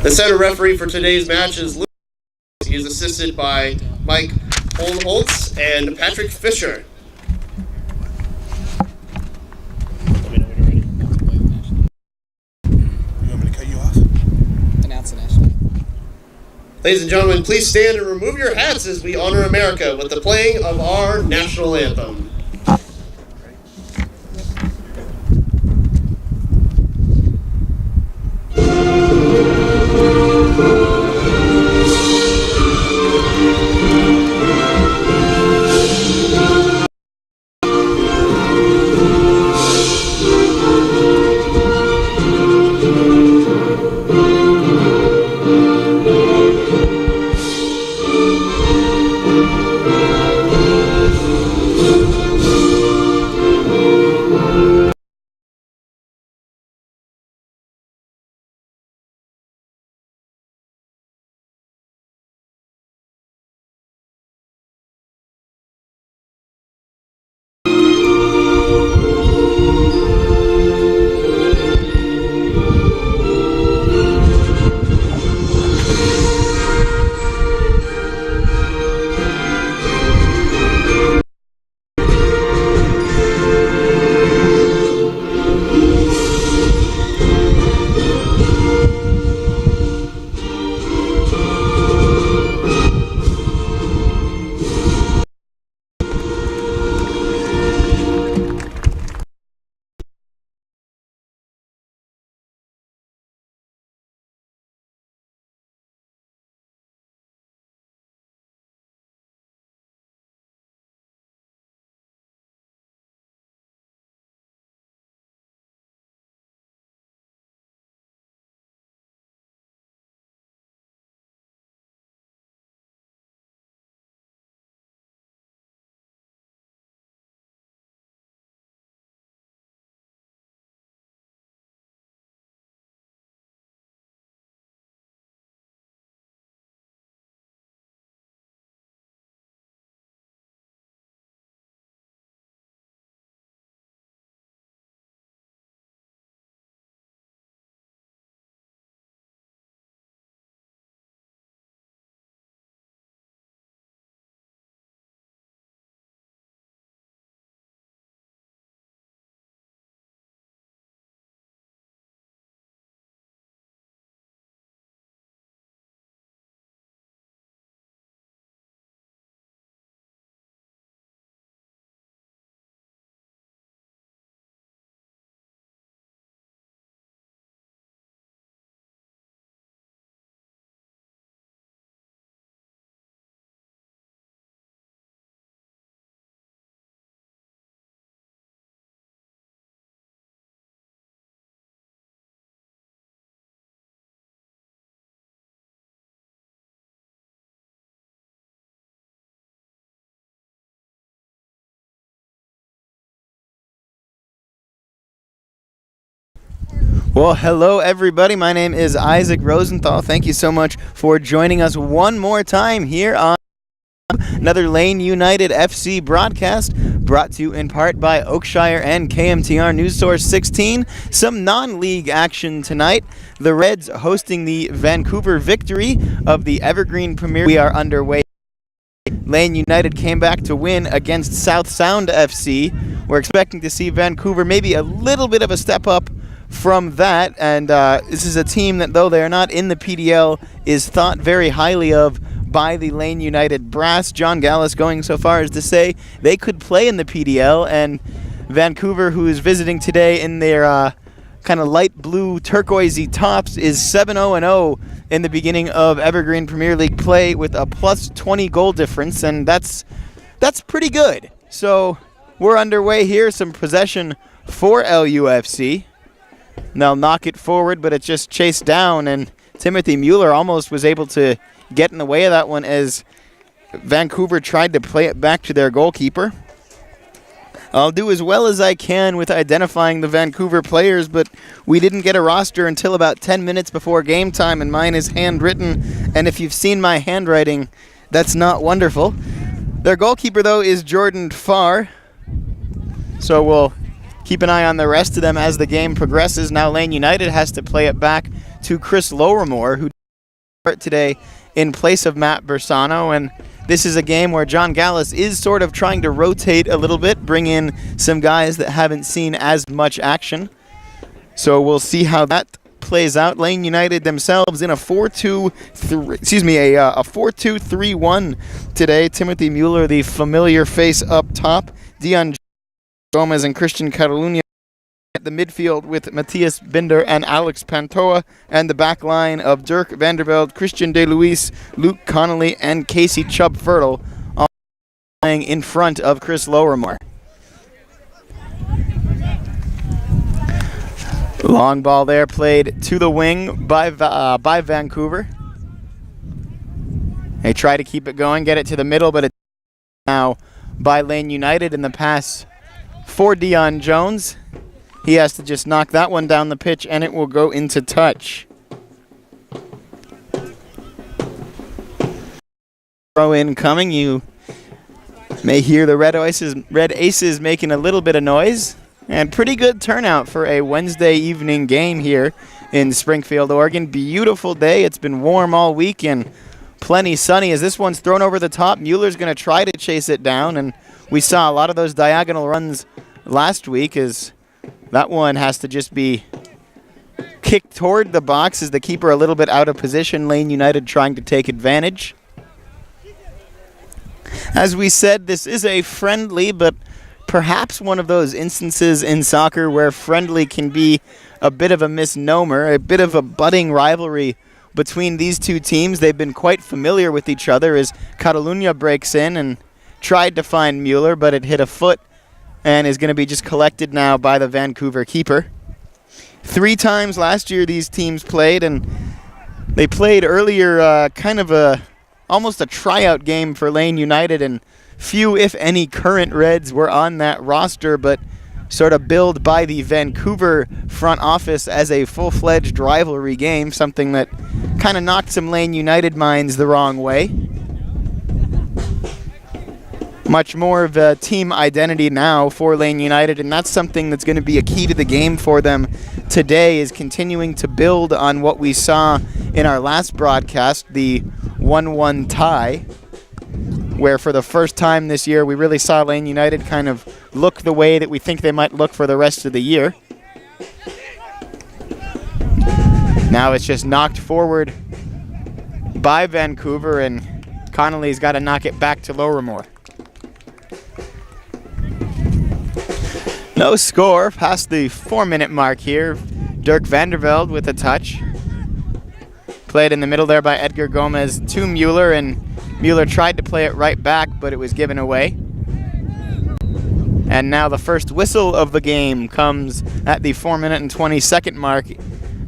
The center referee for today's match is Luke. He is assisted by Mike Holtz and Patrick Fisher. Let me know when you're ready. You want me to cut you off? Announce the national. Ladies and gentlemen, please stand and remove your hats as we honor America with the playing of our national anthem. Well, hello everybody. My name is Isaac Rosenthal. Thank you so much for joining us one more time here on another Lane United FC broadcast, brought to you in part by Oakshire and KMTR News Source 16. Some non-league action tonight. The Reds hosting the Vancouver victory of the Evergreen Premier. We are underway. Lane United came back to win against South Sound FC. We're expecting to see Vancouver maybe a little bit of a step up from that, and this is a team that, though they are not in the PDL, is thought very highly of by the Lane United brass. John Gallus going so far as to say they could play in the PDL, and Vancouver, who is visiting today in their kind of light blue turquoisey tops, is 7-0-0 in the beginning of Evergreen Premier League play with a plus 20 goal difference, and that's pretty good. So we're underway here. Some possession for LUFC. They'll knock it forward, but it's just chased down, and Timothy Mueller almost was able to get in the way of that one as Vancouver tried to play it back to their goalkeeper. I'll do as well as I can with identifying the Vancouver players, but we didn't get a roster until about 10 minutes before game time, and mine is handwritten, and if you've seen my handwriting, that's not wonderful. Their goalkeeper, though, is Jordan Farr, so we'll keep an eye on the rest of them as the game progresses. Now Lane United has to play it back to Chris Lowrimore, who today in place of Matt Bersano, and this is a game where John Gallus is sort of trying to rotate a little bit, bring in some guys that haven't seen as much action. So we'll see how that plays out. Lane United themselves in a 4-2-3-1 today. Timothy Mueller, the familiar face up top. Dion Gomez and Christian Catalunya at the midfield with Matthias Binder and Alex Pantoa, and the back line of Dirk Vanderveld, Christian De Luis, Luke Connolly, and Casey Chubb-Fertile, all playing in front of Chris Lowermore. Long ball there, played to the wing by Vancouver. They try to keep it going, get it to the middle, but it's now by Lane United in the pass for Dion Jones. He has to just knock that one down the pitch, and it will go into touch. Throw in coming. You may hear the Red Aces making a little bit of noise. And pretty good turnout for a Wednesday evening game here in Springfield, Oregon. Beautiful day. It's been warm all week and plenty sunny. As this one's thrown over the top, Mueller's going to try to chase it down. And we saw a lot of those diagonal runs last week as that one has to just be kicked toward the box as the keeper a little bit out of position. Lane United trying to take advantage. As we said, this is a friendly, but perhaps one of those instances in soccer where friendly can be a bit of a misnomer, a bit of a budding rivalry between these two teams. They've been quite familiar with each other as Catalunya breaks in and tried to find Mueller, but it hit a foot and is going to be just collected now by the Vancouver keeper. 3 times last year these teams played, and they played earlier kind of almost a tryout game for Lane United, and few, if any, current Reds were on that roster, but sort of billed by the Vancouver front office as a full-fledged rivalry game, something that kind of knocked some Lane United minds the wrong way. Much more of a team identity now for Lane United, and that's something that's going to be a key to the game for them today, is continuing to build on what we saw in our last broadcast, the 1-1 tie, where for the first time this year we really saw Lane United kind of look the way that we think they might look for the rest of the year. Now it's just knocked forward by Vancouver, and Connolly's got to knock it back to Lowermore. No score past the 4-minute mark here. Dirk Vanderveld with a touch. Played in the middle there by Edgar Gomez to Mueller, and Mueller tried to play it right back, but it was given away. And now the first whistle of the game comes at the 4-minute and 20-second mark,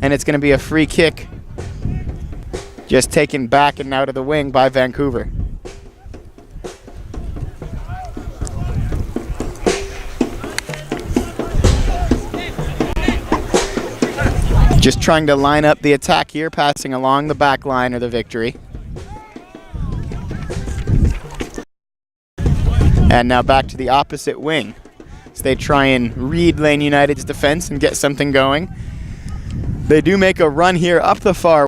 and it's going to be a free kick just taken back and out of the wing by Vancouver. Just trying to line up the attack here, passing along the back line of the Victory. And now back to the opposite wing as they try and read Lane United's defense and get something going. They do make a run here up the far.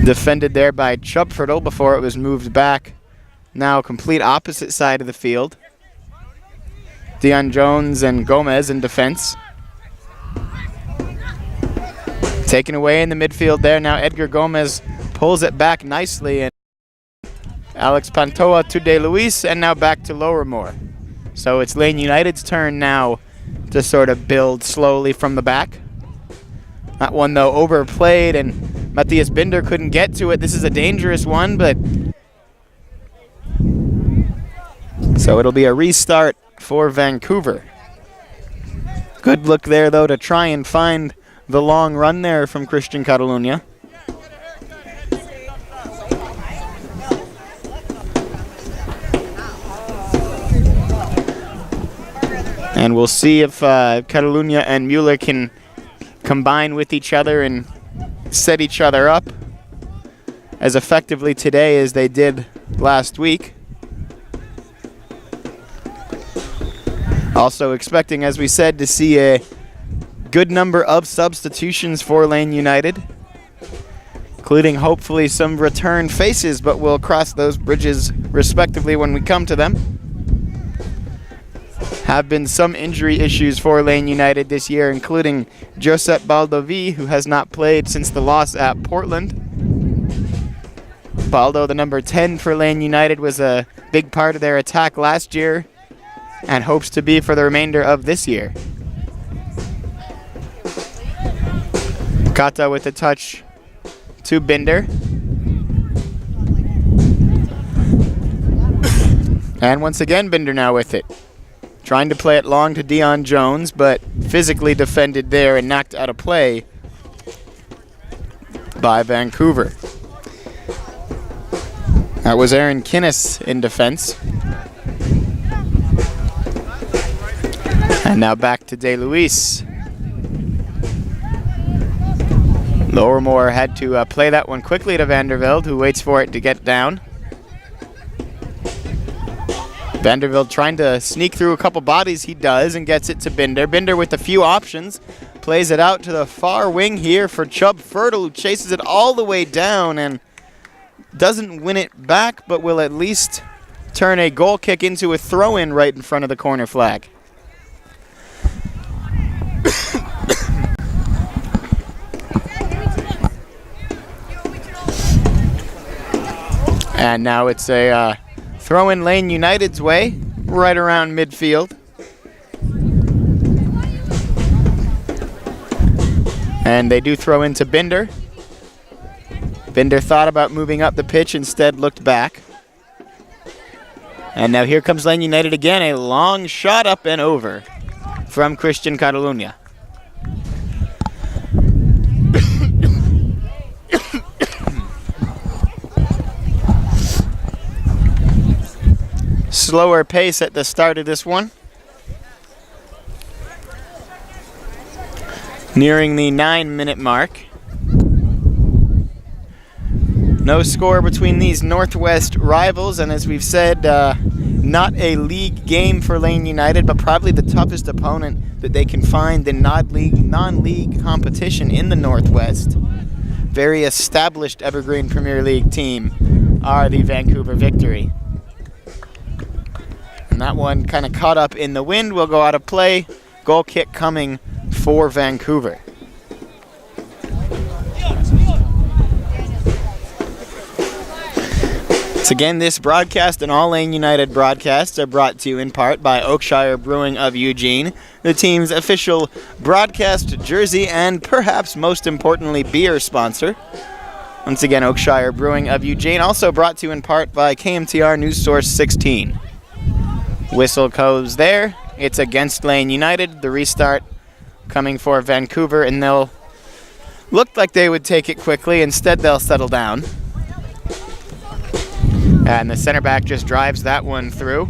Defended there by Chubb-Fertile before it was moved back. Now complete opposite side of the field. Dion Jones and Gomez in defense. Taken away in the midfield there. Now Edgar Gomez pulls it back nicely, and Alex Pantoa to De Luis, and now back to Lowermore. So it's Lane United's turn now to sort of build slowly from the back. That one, though, overplayed, and Matthias Binder couldn't get to it. This is a dangerous one, but so it'll be a restart for Vancouver. Good look there, though, to try and find the long run there from Christian Catalunya. And we'll see if Catalunya and Mueller can combine with each other and set each other up as effectively today as they did last week. Also expecting, as we said, to see a good number of substitutions for Lane United, including hopefully some return faces, but we'll cross those bridges respectively when we come to them. Have been some injury issues for Lane United this year, including Josep Baldoví, who has not played since the loss at Portland. Baldo, the number 10 for Lane United, was a big part of their attack last year and hopes to be for the remainder of this year. Kata with the touch to Binder. And once again, Binder now with it. Trying to play it long to Dion Jones, but physically defended there and knocked out of play by Vancouver. That was Aaron Kinnis in defense. And now back to De Luis. Lowermore had to play that one quickly to Vandervelde, who waits for it to get down. Vandervelde trying to sneak through a couple bodies, he does, and gets it to Binder. Binder with a few options, plays it out to the far wing here for Chubb Fertile, who chases it all the way down and doesn't win it back, but will at least turn a goal kick into a throw-in right in front of the corner flag. And now it's a throw-in Lane United's way, right around midfield. And they do throw into Binder. Binder thought about moving up the pitch, instead looked back. And now here comes Lane United again, a long shot up and over from Christian Catalunya. Slower pace at the start of this one. Nearing the 9-minute mark. No score between these Northwest rivals, and as we've said, not a league game for Lane United, but probably the toughest opponent that they can find in non-league competition in the Northwest. Very established Evergreen Premier League team are the Vancouver Victory. And that one kind of caught up in the wind, will go out of play. Goal kick coming for Vancouver. Once again, this broadcast and all Lane United broadcasts are brought to you in part by Oakshire Brewing of Eugene, the team's official broadcast jersey and perhaps most importantly beer sponsor. Once again, Oakshire Brewing of Eugene, also brought to you in part by KMTR News Source 16. Whistle goes there. It's against Lane United. The restart coming for Vancouver, and they'll look like they would take it quickly. Instead, they'll settle down. And the center back just drives that one through.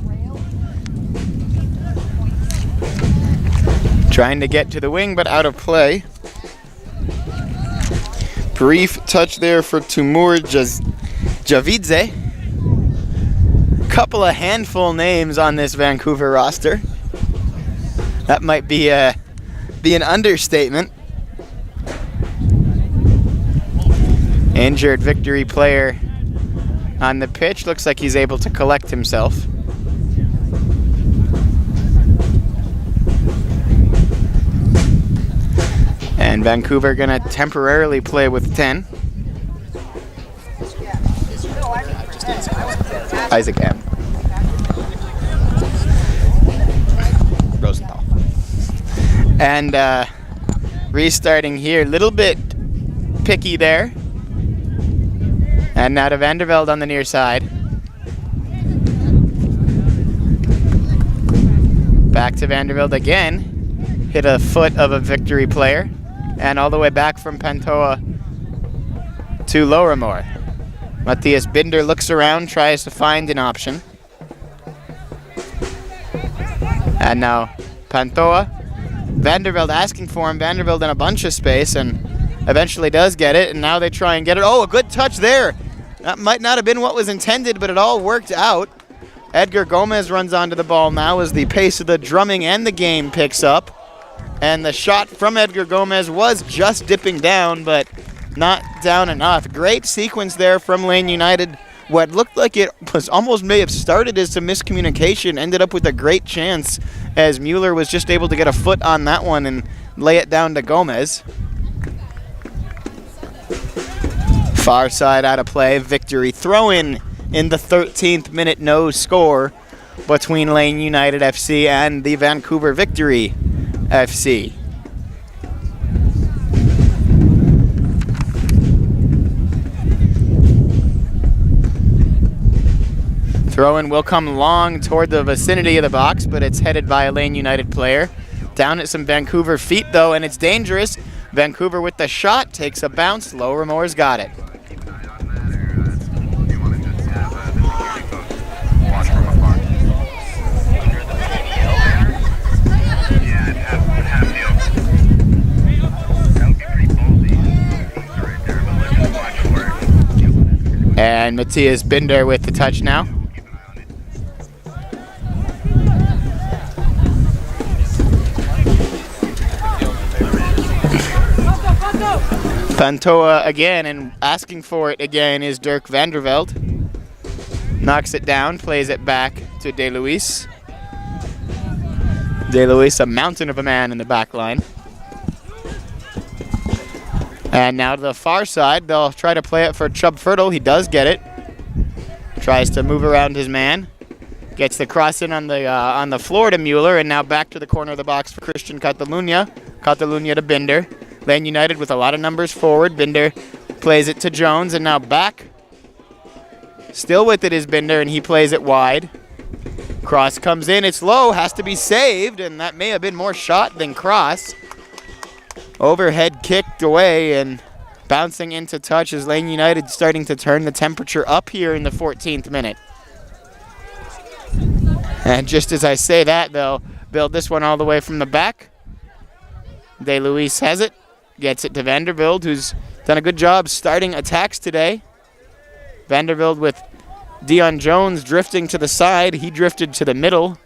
Trying to get to the wing, but out of play. Brief touch there for Timur Javidze. Couple of handful names on this Vancouver roster. That might be an understatement. Injured Victory player on the pitch. Looks like he's able to collect himself. And Vancouver gonna temporarily play with 10. Isaac M. Rosenthal. And restarting here, a little bit picky there. And now to Vandervelde on the near side. Back to Vandervelde again. Hit a foot of a Victory player. And all the way back from Pantoa to Lowermore. Matthias Binder looks around, tries to find an option. And now Pantoa. Vandervelde asking for him. Vandervelde in a bunch of space and eventually does get it. And now they try and get it. Oh, a good touch there. That might not have been what was intended, but it all worked out. Edgar Gomez runs onto the ball now as the pace of the drumming and the game picks up. And the shot from Edgar Gomez was just dipping down, but not down enough. Great sequence there from Lane United. What looked like it was almost may have started as some miscommunication ended up with a great chance as Mueller was just able to get a foot on that one and lay it down to Gomez. Far side out of play. Victory throw-in in the 13th minute. No score between Lane United FC and the Vancouver Victory FC. Throw-in will come long toward the vicinity of the box, but it's headed by a Lane United player. Down at some Vancouver feet, though, and it's dangerous. Vancouver with the shot, takes a bounce. Lower-Moore's got it. And Matthias Binder with the touch now. Pantoa again, and asking for it again is Dirk Vanderveld. Knocks it down, plays it back to De Luis. De Luis, a mountain of a man in the back line. And now to the far side, they'll try to play it for Chubb Fertile. He does get it. Tries to move around his man. Gets the cross in on the floor to Mueller, and now back to the corner of the box for Christian Catalunya. Catalunya to Binder. Lane United with a lot of numbers forward. Binder plays it to Jones, and now back. Still with it is Binder, and he plays it wide. Cross comes in, it's low, has to be saved, and that may have been more shot than cross. Overhead kicked away and bouncing into touch as Lane United starting to turn the temperature up here in the 14th minute. And just as I say that, they'll build this one all the way from the back. De Luis has it, gets it to Vanderveld, who's done a good job starting attacks today. Vanderveld with Dion Jones drifting to the side. He drifted to the middle,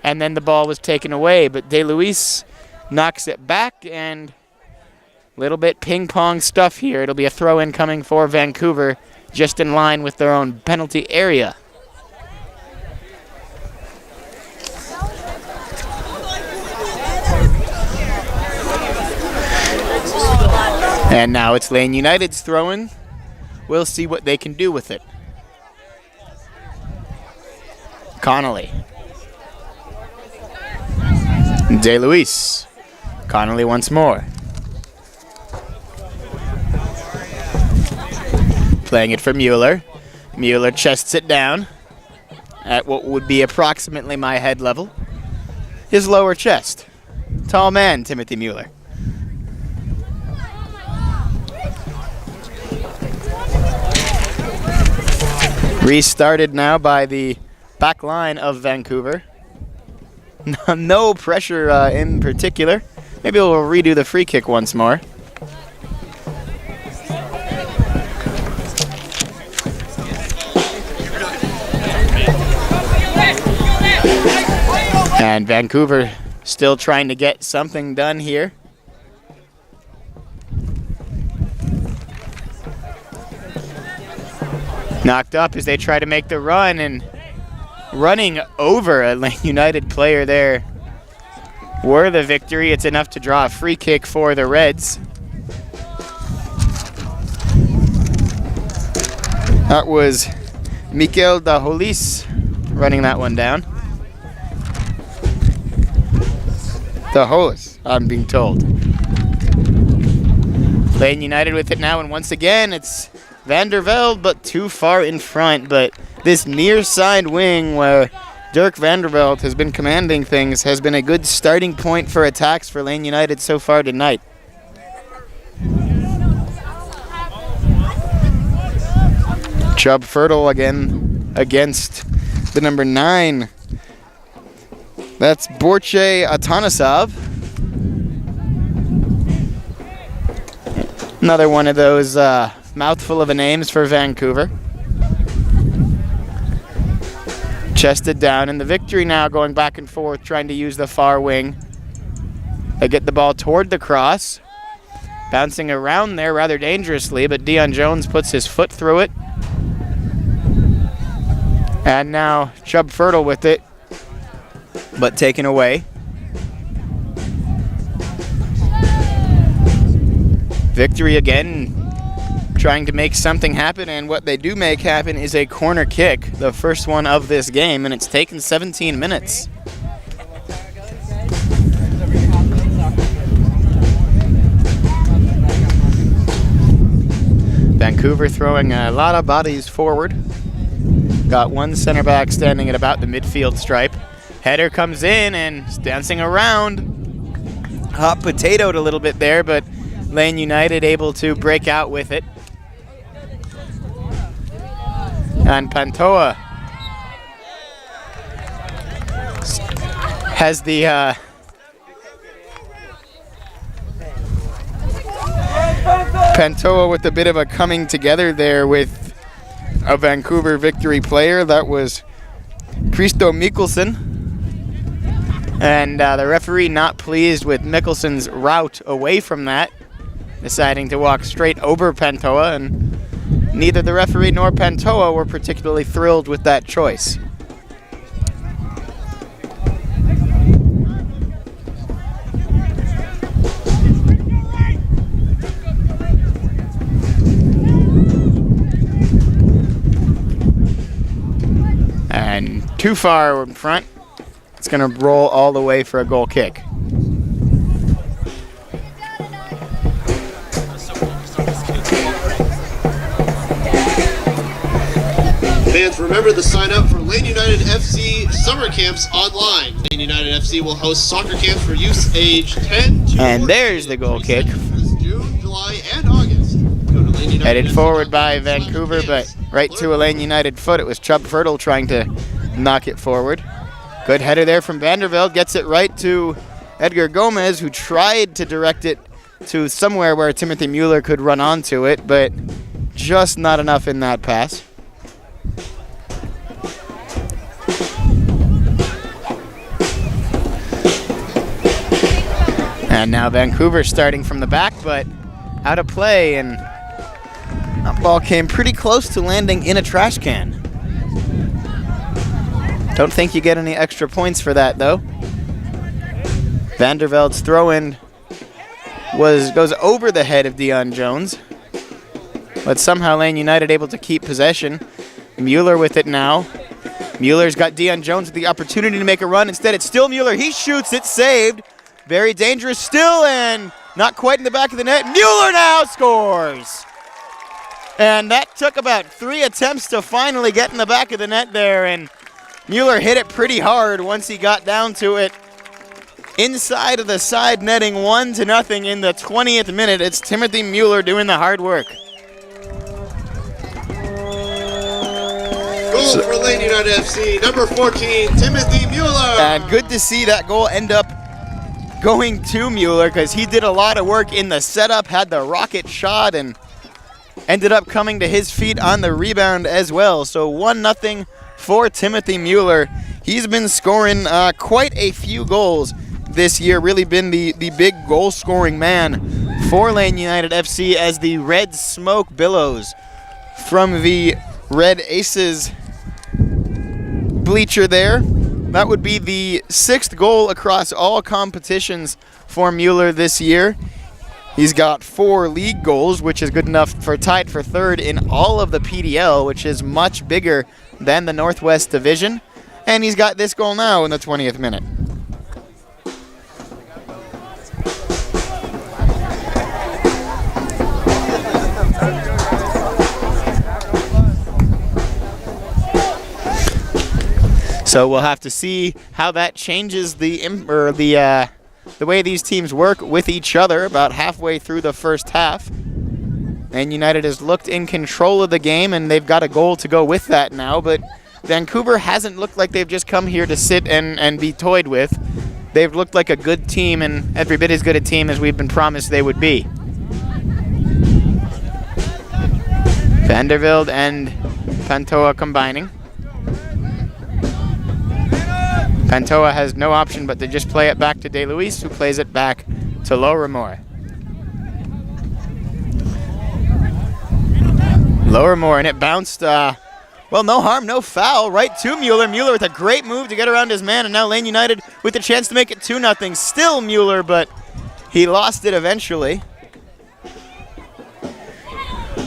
and then the ball was taken away. But De Luis knocks it back, and a little bit ping-pong stuff here. It'll be a throw-in coming for Vancouver, just in line with their own penalty area. And now it's Lane United's throw-in. We'll see what they can do with it. Connolly. De Luis. Connolly once more. Playing it for Mueller. Mueller chests it down at what would be approximately my head level. His lower chest. Tall man, Timothy Mueller. Restarted now by the back line of Vancouver. No pressure in particular. Maybe we'll redo the free kick once more. And Vancouver still trying to get something done here. Knocked up as they try to make the run, and running over a Lane United player there were the victory. It's enough to draw a free kick for the Reds. That was Mikel Daholis running that one down. Daholis, I'm being told. Lane United with it now, and once again it's Vanderveld, but too far in front. But this near side wing where Dirk Vanderveld has been commanding things has been a good starting point for attacks for Lane United so far tonight. Chubb Fertile again against the number 9. That's Borche Atanasov. Another one of those mouthful of a names for Vancouver. Chested down, and the victory now going back and forth, trying to use the far wing. They get the ball toward the cross. Bouncing around there rather dangerously, but Dion Jones puts his foot through it. And now Chubb Fertile with it, but taken away. Victory again, trying to make something happen, and what they do make happen is a corner kick, the first one of this game, and it's taken 17 minutes. Vancouver throwing a lot of bodies forward. Got one center back standing at about the midfield stripe. Header comes in and is dancing around. Hot potatoed a little bit there, but Lane United able to break out with it. And Pantoa has the Pantoa with a bit of a coming together there with a Vancouver Victory player. That was Christo Mikkelsen. And the referee not pleased with Mikkelsen's route away from that, deciding to walk straight over Pantoa, and neither the referee nor Pantoa were particularly thrilled with that choice. And too far in front. It's going to roll all the way for a goal kick. Fans, remember to sign up for Lane United FC summer camps online. Lane United FC will host soccer camps for youth age 10 to 14. And there's the goal kick. This June, July, and August. Go to Lane United Headed FC. forward by Vancouver, but right to a Lane United foot. It was Chubb Fertile trying to knock it forward. Good header there from Vandervelde. Gets it right to Edgar Gomez, who tried to direct it to somewhere where Timothy Mueller could run onto it, but just not enough in that pass. And now Vancouver starting from the back, but out of play, and that ball came pretty close to landing in a trash can. Don't think you get any extra points for that, though. Vandervelde's throw-in goes over the head of Dion Jones, but somehow Lane United able to keep possession. Mueller with it now. Mueller's got Dion Jones with the opportunity to make a run. Instead, it's still Mueller. He shoots. It's saved. Very dangerous still, and not quite in the back of the net. Mueller now scores. And that took about 3 attempts to finally get in the back of the net there, and Mueller hit it pretty hard once he got down to it. Inside of the side netting, 1-0 in the 20th minute. It's Timothy Mueller doing the hard work. Goal for Lane United FC, number 14, Timothy Mueller. And good to see that goal end up going to Mueller, because he did a lot of work in the setup, had the rocket shot, and ended up coming to his feet on the rebound as well. So 1-0 for Timothy Mueller. He's been scoring quite a few goals this year, really been the big goal-scoring man for Lane United FC as the red smoke billows from the Red Aces bleacher there. That would be the 6th goal across all competitions for Mueller this year. He's got 4 league goals, which is good enough for tied for 3rd in all of the PDL, which is much bigger than the Northwest Division. And he's got this goal now in the 20th minute. So we'll have to see how that changes the way these teams work with each other about halfway through the first half. And United has looked in control of the game, and they've got a goal to go with that now. But Vancouver hasn't looked like they've just come here to sit and be toyed with. They've looked like a good team, and every bit as good a team as we've been promised they would be. Vandervelde and Pantoa combining. Pantoa has no option but to just play it back to De Luis, who plays it back to Lowermore. Lowermore, and it bounced, well, no harm, no foul, right to Mueller. Mueller with a great move to get around his man, and now Lane United with the chance to make it 2-0. Still Mueller, but he lost it eventually.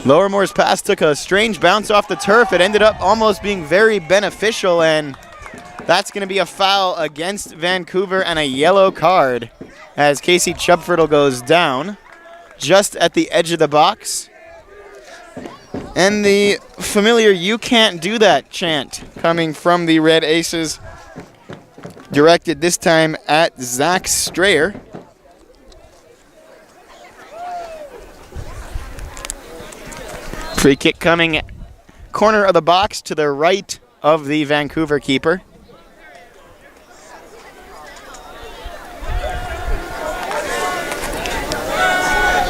Lowermore's pass took a strange bounce off the turf. It ended up almost being very beneficial, and that's going to be a foul against Vancouver and a yellow card as Casey Chubfertle goes down just at the edge of the box. And the familiar "you can't do that" chant coming from the Red Aces, directed this time at Zach Strayer. Free kick coming corner of the box to the right of the Vancouver keeper.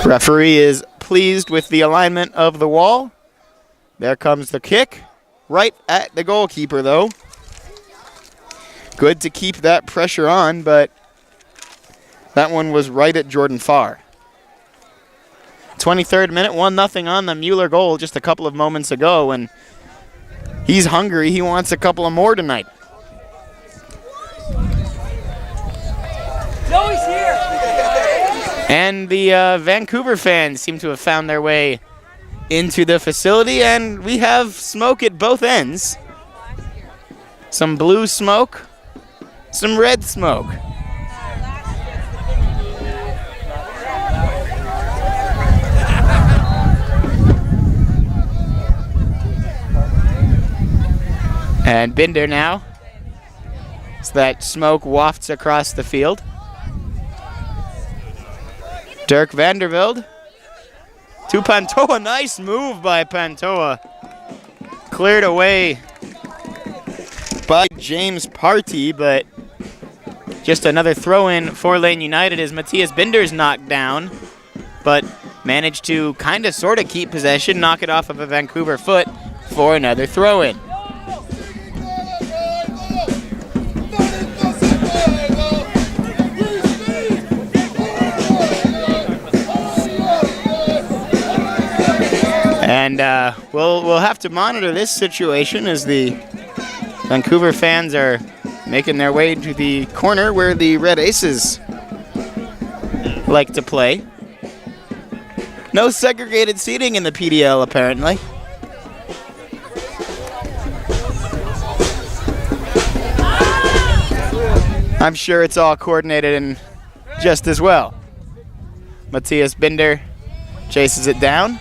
Referee is pleased with the alignment of the wall. There comes the kick, right at the goalkeeper though. Good to keep that pressure on, but that one was right at Jordan Farr. 23rd minute, 1-0 on the Mueller goal just a couple of moments ago, and he's hungry. He wants a couple of more tonight. Joey's here! And the Vancouver fans seem to have found their way into the facility, and we have smoke at both ends. Some blue smoke, some red smoke. And Binder now, so that smoke wafts across the field. Dirk Vandervelde to Pantoa. Nice move by Pantoa. Cleared away by James Party, but just another throw-in for Lane United as Matthias Binder's knocked down, but managed to kind of sort of keep possession, knock it off of a Vancouver foot for another throw-in. And we'll have to monitor this situation as the Vancouver fans are making their way to the corner where the Red Aces like to play. No segregated seating in the PDL, apparently. I'm sure it's all coordinated and just as well. Matthias Binder chases it down.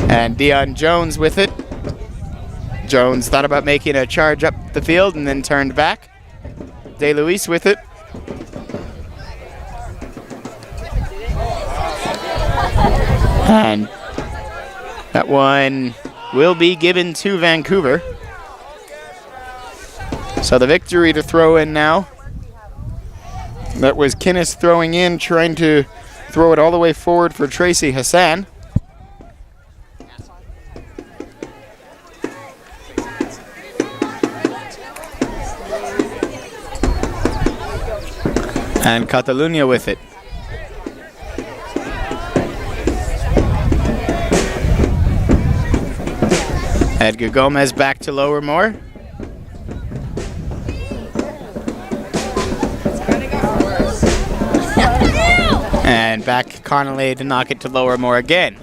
And Dion Jones with it. Jones thought about making a charge up the field and then turned back. De Luis with it. And that one will be given to Vancouver. So the victory to throw in now. That was Kinnis throwing in, trying to throw it all the way forward for Tracy Hassan. And Catalunya with it. Edgar Gomez back to Lowermore. And back Connolly to knock it to Lowermore again.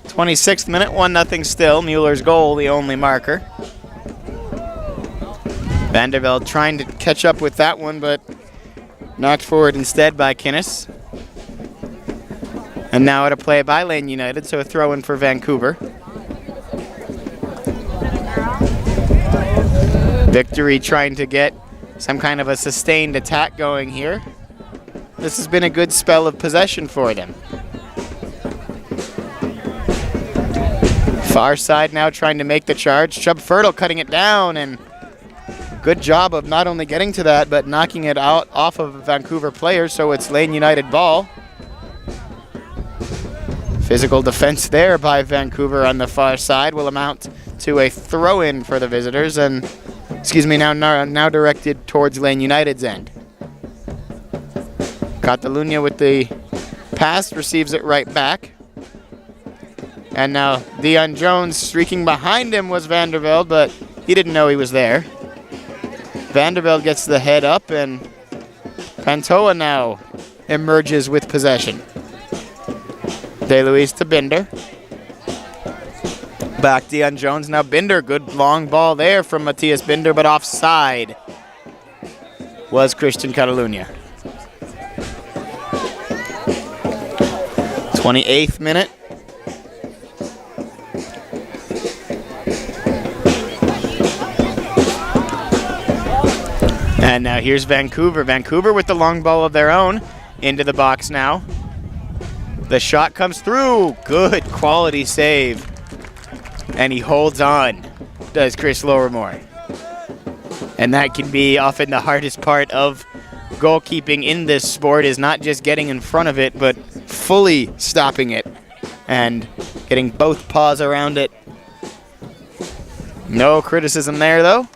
26th minute, 1-0 still. Mueller's goal, the only marker. Vandervelde trying to catch up with that one, but knocked forward instead by Kinnis. And now at a play by Lane United, so a throw-in for Vancouver. Victory trying to get some kind of a sustained attack going here. This has been a good spell of possession for them. Far side now trying to make the charge. Chubfertle cutting it down, and good job of not only getting to that, but knocking it out off of a Vancouver player, so it's Lane United ball. Physical defense there by Vancouver on the far side will amount to a throw-in for the visitors, and now directed towards Lane United's end. Catalunya with the pass, receives it right back. And now Dion Jones streaking behind him was Vandervelde, but he didn't know he was there. Vandervelde gets the head up, and Pantoa now emerges with possession. De Luis to Binder. Back Dion Jones, now Binder. Good long ball there from Matthias Binder, but offside was Christian Catalunya. 28th minute. And now here's Vancouver. Vancouver with the long ball of their own into the box now. The shot comes through. Good quality save. And he holds on, does Chris Lowermore. And that can be often the hardest part of goalkeeping in this sport, is not just getting in front of it, but fully stopping it and getting both paws around it. No criticism there, though.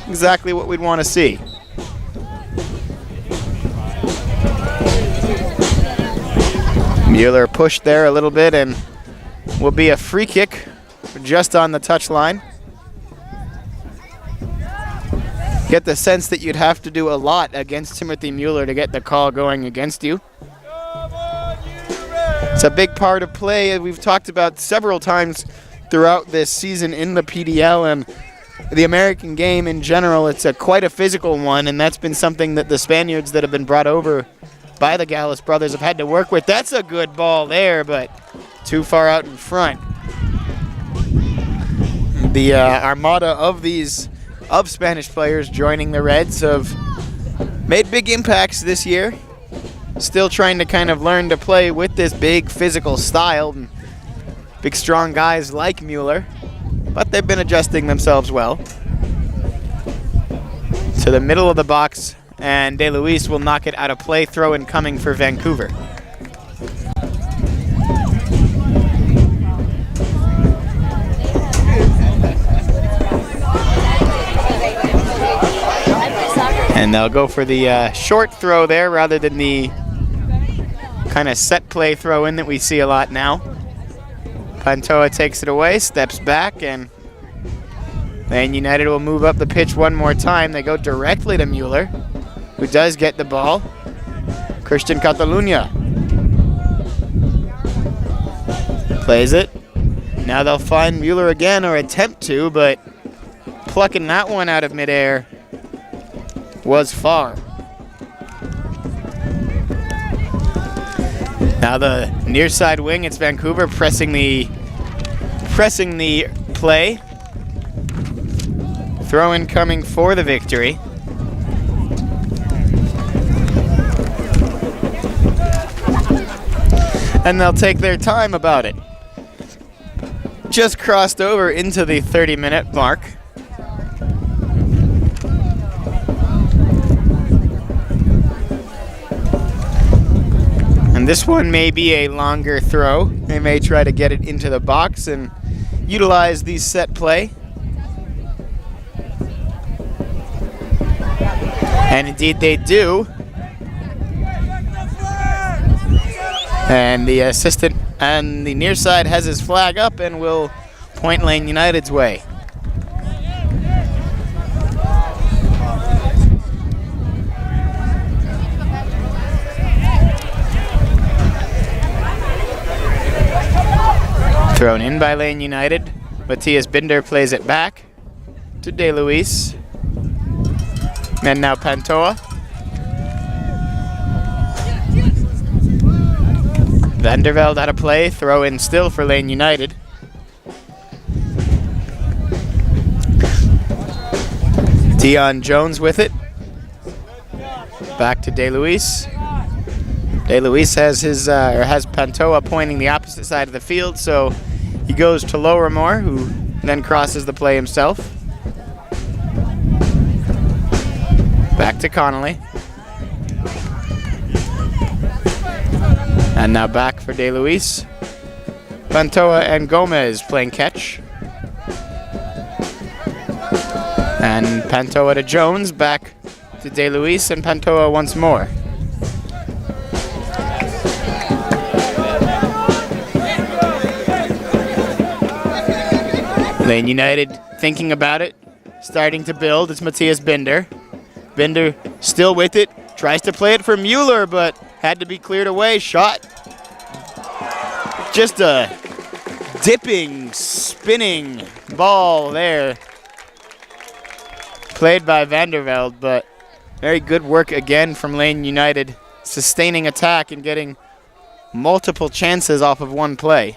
Exactly what we'd want to see. Mueller pushed there a little bit, and will be a free kick just on the touchline. Get the sense that you'd have to do a lot against Timothy Mueller to get the call going against you. It's a big part of play, we've talked about several times throughout this season in the PDL and the American game in general. It's quite a physical one, and that's been something that the Spaniards that have been brought over by the Gallus brothers have had to work with. That's a good ball there, but too far out in front. The armada of Spanish players joining the Reds have made big impacts this year. Still trying to kind of learn to play with this big physical style. And big strong guys like Mueller. But they've been adjusting themselves well. To the middle of the box, and De Luis will knock it out of play. Throw in coming for Vancouver. And they'll go for the short throw there rather than the kind of set play throw in that we see a lot now. Pantoa takes it away, steps back, and then United will move up the pitch one more time. They go directly to Mueller, who does get the ball. Christian Catalunya plays it. Now they'll find Mueller again, or attempt to, but plucking that one out of midair was far. Now the near side wing, it's Vancouver pressing the play. Throw in coming for the victory. And they'll take their time about it. Just crossed over into the 30-minute mark. And this one may be a longer throw. They may try to get it into the box and utilize the set play. And indeed they do. And the assistant on the near side has his flag up and will point Lane United's way. Thrown in by Lane United. Matthias Binder plays it back to De Luis. And now Pantoa. Vandervelde out of play. Throw in still for Lane United. Dion Jones with it. Back to De Luis. De Luis has has Pantoa pointing the opposite side of the field, so he goes to Lowermore, who then crosses the play himself. Back to Connolly. And now back for De Luis. Pantoa and Gomez playing catch. And Pantoa to Jones, back to DeLuise, and Pantoa once more. Lane United thinking about it, starting to build. It's Matthias Binder. Binder still with it, tries to play it for Mueller, but had to be cleared away. Shot. Just a dipping, spinning ball there. Played by Vandervelde, but very good work again from Lane United, sustaining attack and getting multiple chances off of one play.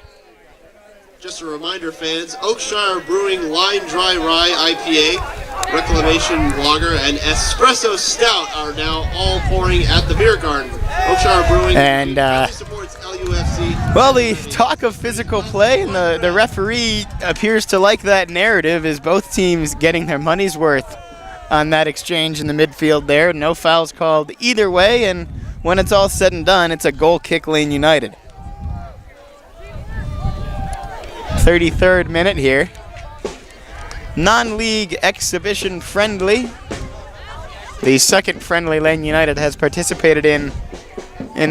Just a reminder, fans, Oakshire Brewing Line Dry Rye IPA, Reclamation Lager, and Espresso Stout are now all pouring at the beer garden. Oakshire Brewing and supports LUFC. Well, the talk of physical play, and the referee appears to like that narrative, is both teams getting their money's worth on that exchange in the midfield there. No fouls called either way, and when it's all said and done, it's a goal kick Lane United. 33rd minute here. Non-league exhibition friendly. The second friendly Lane United has participated in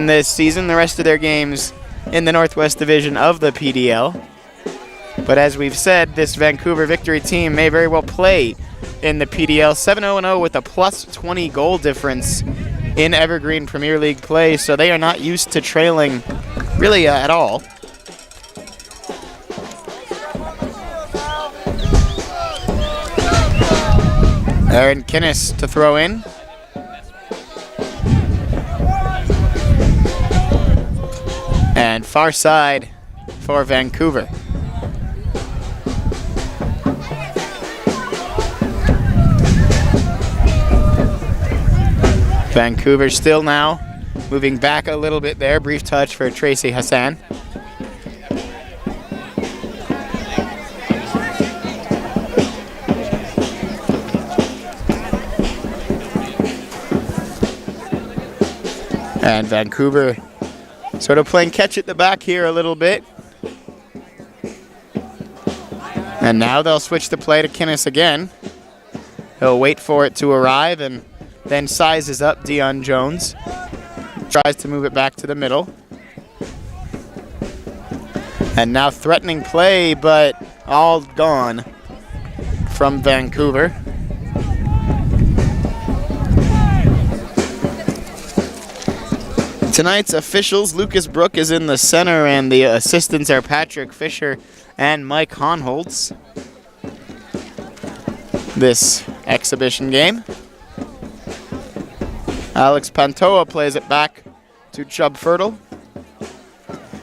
this season. The rest of their games in the Northwest Division of the PDL. But as we've said, this Vancouver Victory team may very well play in the PDL. 7-0-0 with a plus 20 goal difference in Evergreen Premier League play, so they are not used to trailing really at all. Aaron Kinnis to throw in. And far side for Vancouver. Vancouver still now moving back a little bit there. Brief touch for Tracy Hassan. And Vancouver sort of playing catch at the back here a little bit. And now they'll switch the play to Kinnis again. He'll wait for it to arrive and then sizes up Dion Jones. Tries to move it back to the middle. And now threatening play, but all gone from Vancouver. Tonight's officials, Lucas Brook is in the center, and the assistants are Patrick Fisher and Mike Honholtz. This exhibition game. Alex Pantoa plays it back to Chubfertle.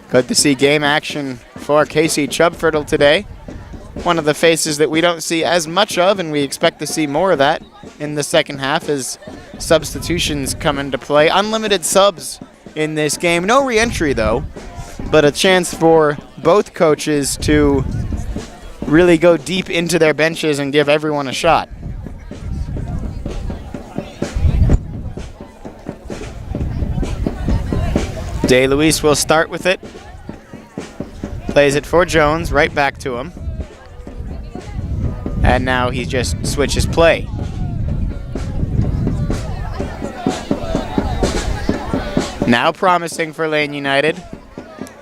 Good to see game action for Casey Chubfertle today. One of the faces that we don't see as much of, and we expect to see more of that in the second half as substitutions come into play. Unlimited subs in this game. No re-entry though, but a chance for both coaches to really go deep into their benches and give everyone a shot. DeLuise will start with it. Plays it for Jones, right back to him. And now he just switches play. Now promising for Lane United.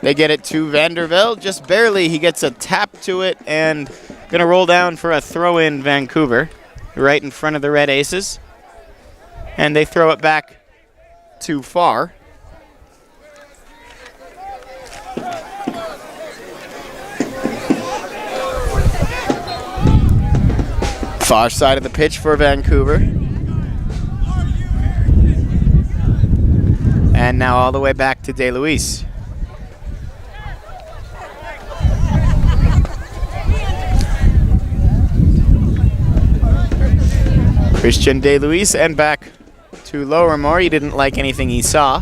They get it to Vandervelde, just barely. He gets a tap to it and gonna roll down for a throw-in Vancouver, right in front of the Red Aces. And they throw it back too far. Far side of the pitch for Vancouver. And now all the way back to DeLuise. Christian DeLuise and back to Lowermore. He didn't like anything he saw.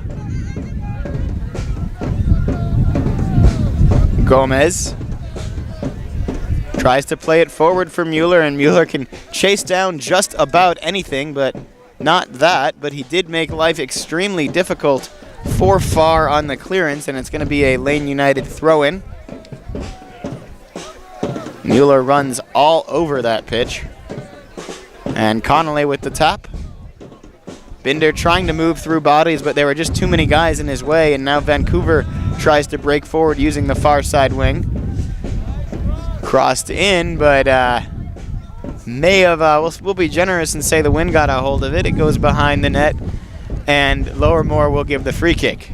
Gomez tries to play it forward for Mueller, and Mueller can chase down just about anything, but not that. But he did make life extremely difficult for far on the clearance, and it's going to be a Lane United throw-in. Mueller runs all over that pitch. And Connolly with the tap. Binder trying to move through bodies, but there were just too many guys in his way, and now Vancouver tries to break forward using the far side wing. Crossed in, but may have, we'll be generous and say the wind got a hold of it. It goes behind the net, and Lowermore will give the free kick.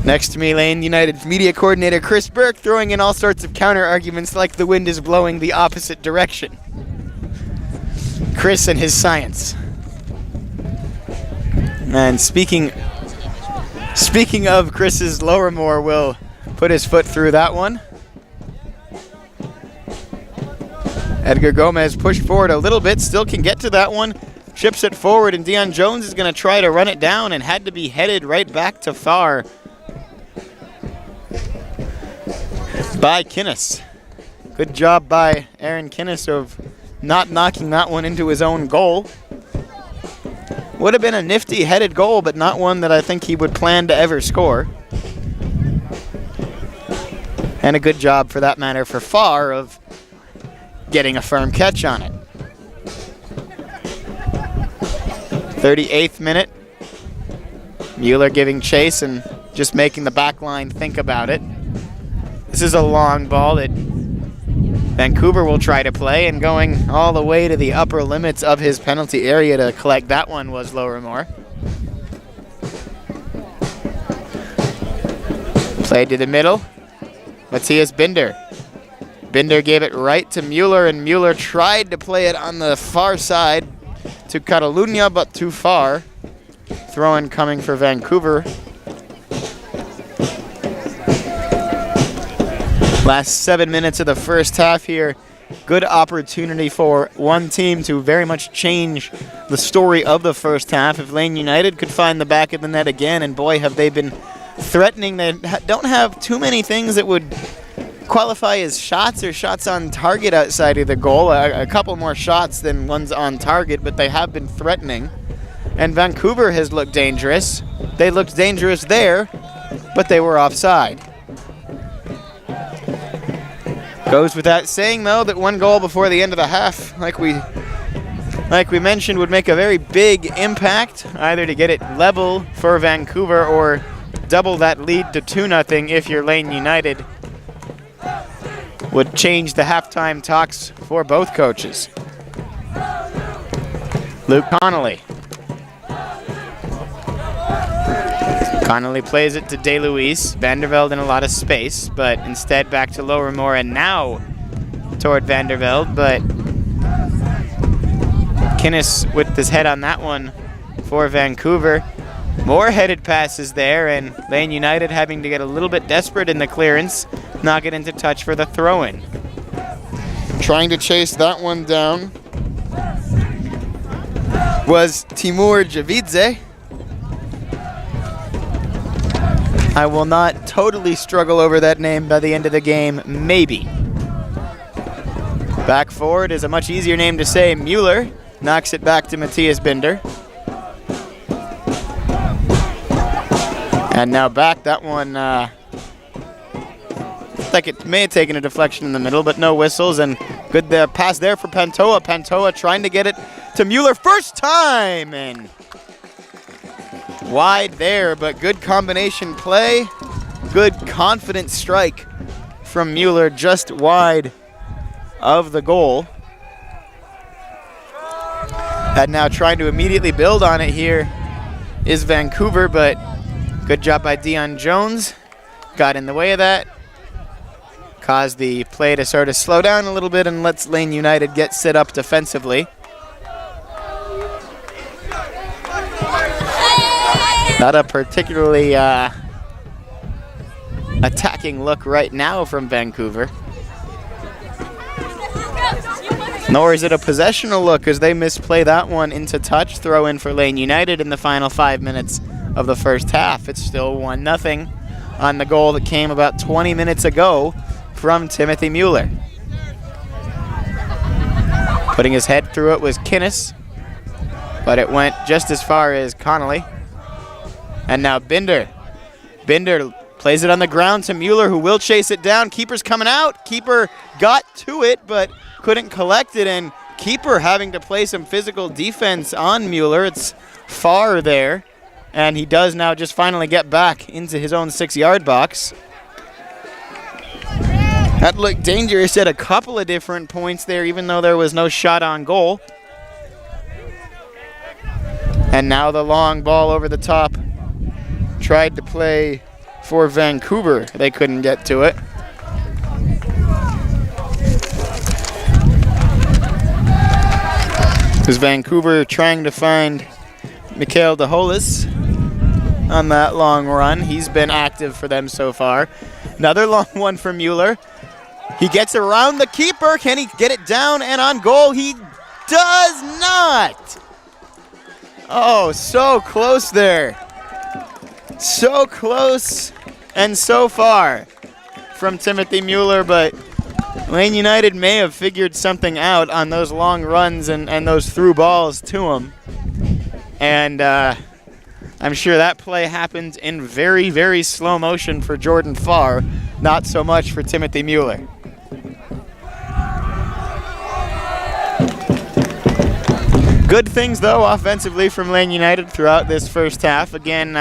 Next to me, Lane United media coordinator Chris Burke throwing in all sorts of counter arguments like the wind is blowing the opposite direction. Chris and his science. And speaking of Chris's, Lowermore will put his foot through that one. Edgar Gomez pushed forward a little bit, still can get to that one. Chips it forward, and Dion Jones is going to try to run it down and had to be headed right back to far by Kinnis. Good job by Aaron Kinnis of not knocking that one into his own goal. Would have been a nifty headed goal, but not one that I think he would plan to ever score. And a good job, for that matter, for Farr of getting a firm catch on it. 38th minute. Mueller giving chase and just making the back line think about it. This is a long ball that Vancouver will try to play, and going all the way to the upper limits of his penalty area to collect that one was Lowermore. Played to the middle. Matthias Binder. Binder gave it right to Mueller, and Mueller tried to play it on the far side to Catalunya, but too far. Throw-in coming for Vancouver. Last 7 minutes of the first half here. Good opportunity for one team to very much change the story of the first half. If Lane United could find the back of the net again, and boy, have they been threatening. They don't have too many things that would qualify as shots or shots on target outside of the goal. A couple more shots than ones on target, but they have been threatening. And Vancouver has looked dangerous. They looked dangerous there, but they were offside. Goes without saying, though, that one goal before the end of the half, like we mentioned, would make a very big impact, either to get it level for Vancouver or double that lead to 2-0 if you're Lane United. Would change the halftime talks for both coaches. Luke Connolly. Connolly plays it to DeLuise. Vandervelde in a lot of space, but instead back to Lowermore, and now toward Vandervelde, but Kinnis with his head on that one for Vancouver. More headed passes there, and Lane United having to get a little bit desperate in the clearance, not get into touch for the throw-in. Trying to chase that one down was Timur Javidze. I will not totally struggle over that name by the end of the game, maybe. Back forward is a much easier name to say. Mueller knocks it back to Matthias Binder. And now back, that one, like it may have taken a deflection in the middle, but no whistles, and good pass there for Pantoa. Pantoa trying to get it to Mueller first time, and wide there, but good combination play. Good confident strike from Mueller just wide of the goal. And now trying to immediately build on it here is Vancouver, but good job by Dion Jones. Got in the way of that. Caused the play to sort of slow down a little bit and lets Lane United get set up defensively. Not a particularly attacking look right now from Vancouver. Nor is it a possessional look as they misplay that one into touch. Throw in for Lane United in the final 5 minutes of the first half. It's still 1-0 on the goal that came about 20 minutes ago from Timothy Mueller. Putting his head through it was Kinnis, but it went just as far as Connolly. And now Binder. Binder Plays it on the ground to Mueller, who will chase it down. Keeper's coming out. Keeper got to it, but couldn't collect it, and Keeper having to play some physical defense on Mueller. It's far there, and he does now just finally get back into his own 6-yard box. That looked dangerous at a couple of different points there, even though there was no shot on goal. And now the long ball over the top. Tried to play for Vancouver. They couldn't get to it. It was Vancouver trying to find Mikhail DeHolis on that long run. He's been active for them so far. Another long one for Mueller. He gets around the keeper. Can he get it down and on goal? He does not. Oh, so close there. So close and so far from Timothy Mueller, but Lane United may have figured something out on those long runs and those through balls to him. And I'm sure that play happened in very, very slow motion for Jordan Farr, not so much for Timothy Mueller. Good things, though, offensively from Lane United throughout this first half. Again,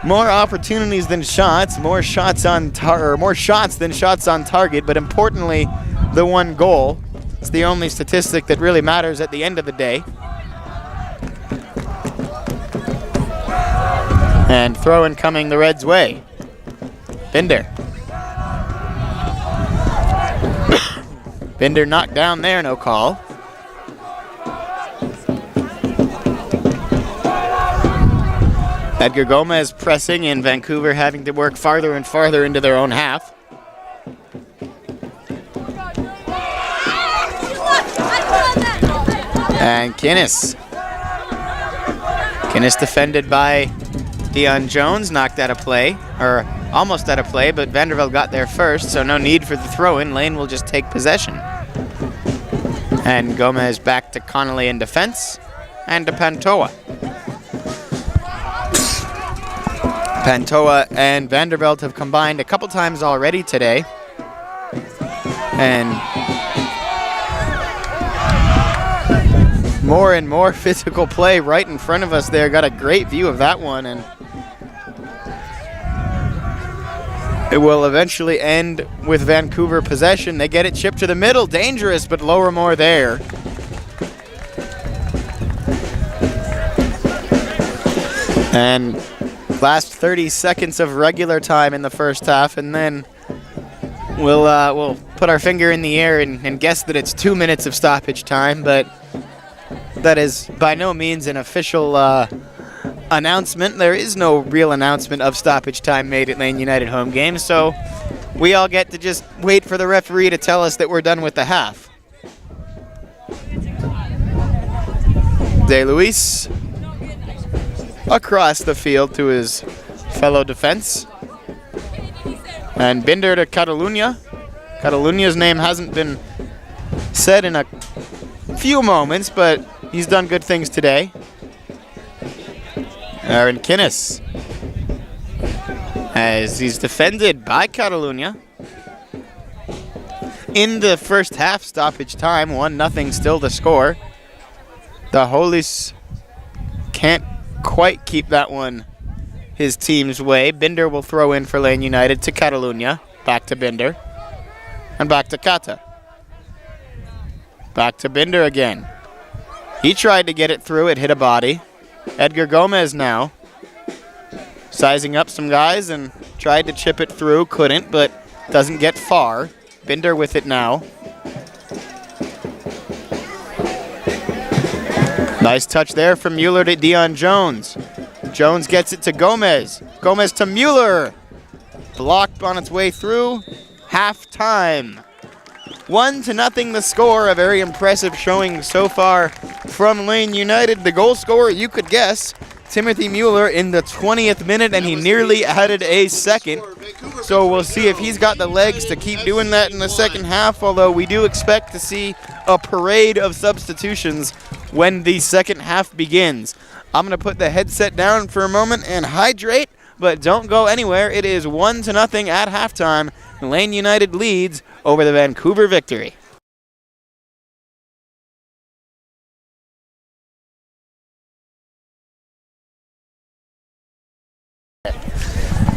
more opportunities than shots, more shots than shots on target, but importantly, the one goal. It's the only statistic that really matters at the end of the day. And throw-in coming the Reds' way. Binder. Binder knocked down there, no call. Edgar Gomez pressing, and Vancouver having to work farther and farther into their own half. And Kinnis. Kinnis defended by Dion Jones, knocked out of play, or almost out of play, but Vandervelde got there first, so no need for the throw-in. Lane will just take possession. And Gomez back to Connolly in defense, and to Pantoa. Pantoa and Vandervelde have combined a couple times already today. And more physical play right in front of us there. Got a great view of that one, and it will eventually end with Vancouver possession. They get it chipped to the middle. Dangerous, but Lowermore there. And last 30 seconds of regular time in the first half, and then we'll put our finger in the air and guess that it's 2 minutes of stoppage time, but that is by no means an official announcement. There is no real announcement of stoppage time made at Lane United home games, so we all get to just wait for the referee to tell us that we're done with the half. De Luis across the field to his fellow defense. And Binder to Catalunya. Catalunya's name hasn't been said in a few moments, but he's done good things today. Aaron Kinnis, as he's defended by Catalunya. In the first half stoppage time, 1-0 still to score. The Holis can't quite keep that one his team's way. Binder will throw in for Lane United to Catalunya. Back to Binder. And back to Kata. Back to Binder again. He tried to get it through. It hit a body. Edgar Gomez now sizing up some guys and tried to chip it through. Couldn't, but doesn't get far. Binder with it now. Nice touch there from Mueller to Dion Jones. Jones gets it to Gomez. Gomez to Mueller. Blocked on its way through. Half-time. 1-0 the score. A very impressive showing so far from Lane United. The goal scorer, you could guess, Timothy Mueller in the 20th minute, and he nearly added a second. So we'll see if he's got the legs to keep doing that in the second half, although we do expect to see a parade of substitutions when the second half begins. I'm going to put the headset down for a moment and hydrate. but don't go anywhere. It is 1-0 at halftime. Lane United leads over the Vancouver Victory.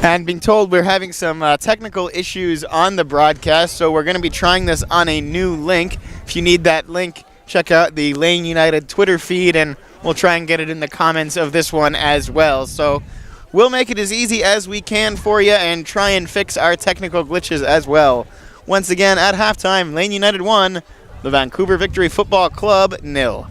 And being told we're having some technical issues on the broadcast, so we're going to be trying this on a new link. If you need that link, check out the Lane United Twitter feed, and we'll try and get it in the comments of this one as well. So we'll make it as easy as we can for you and try and fix our technical glitches as well. Once again, at halftime, Lane United 1, the Vancouver Victory Football Club 0.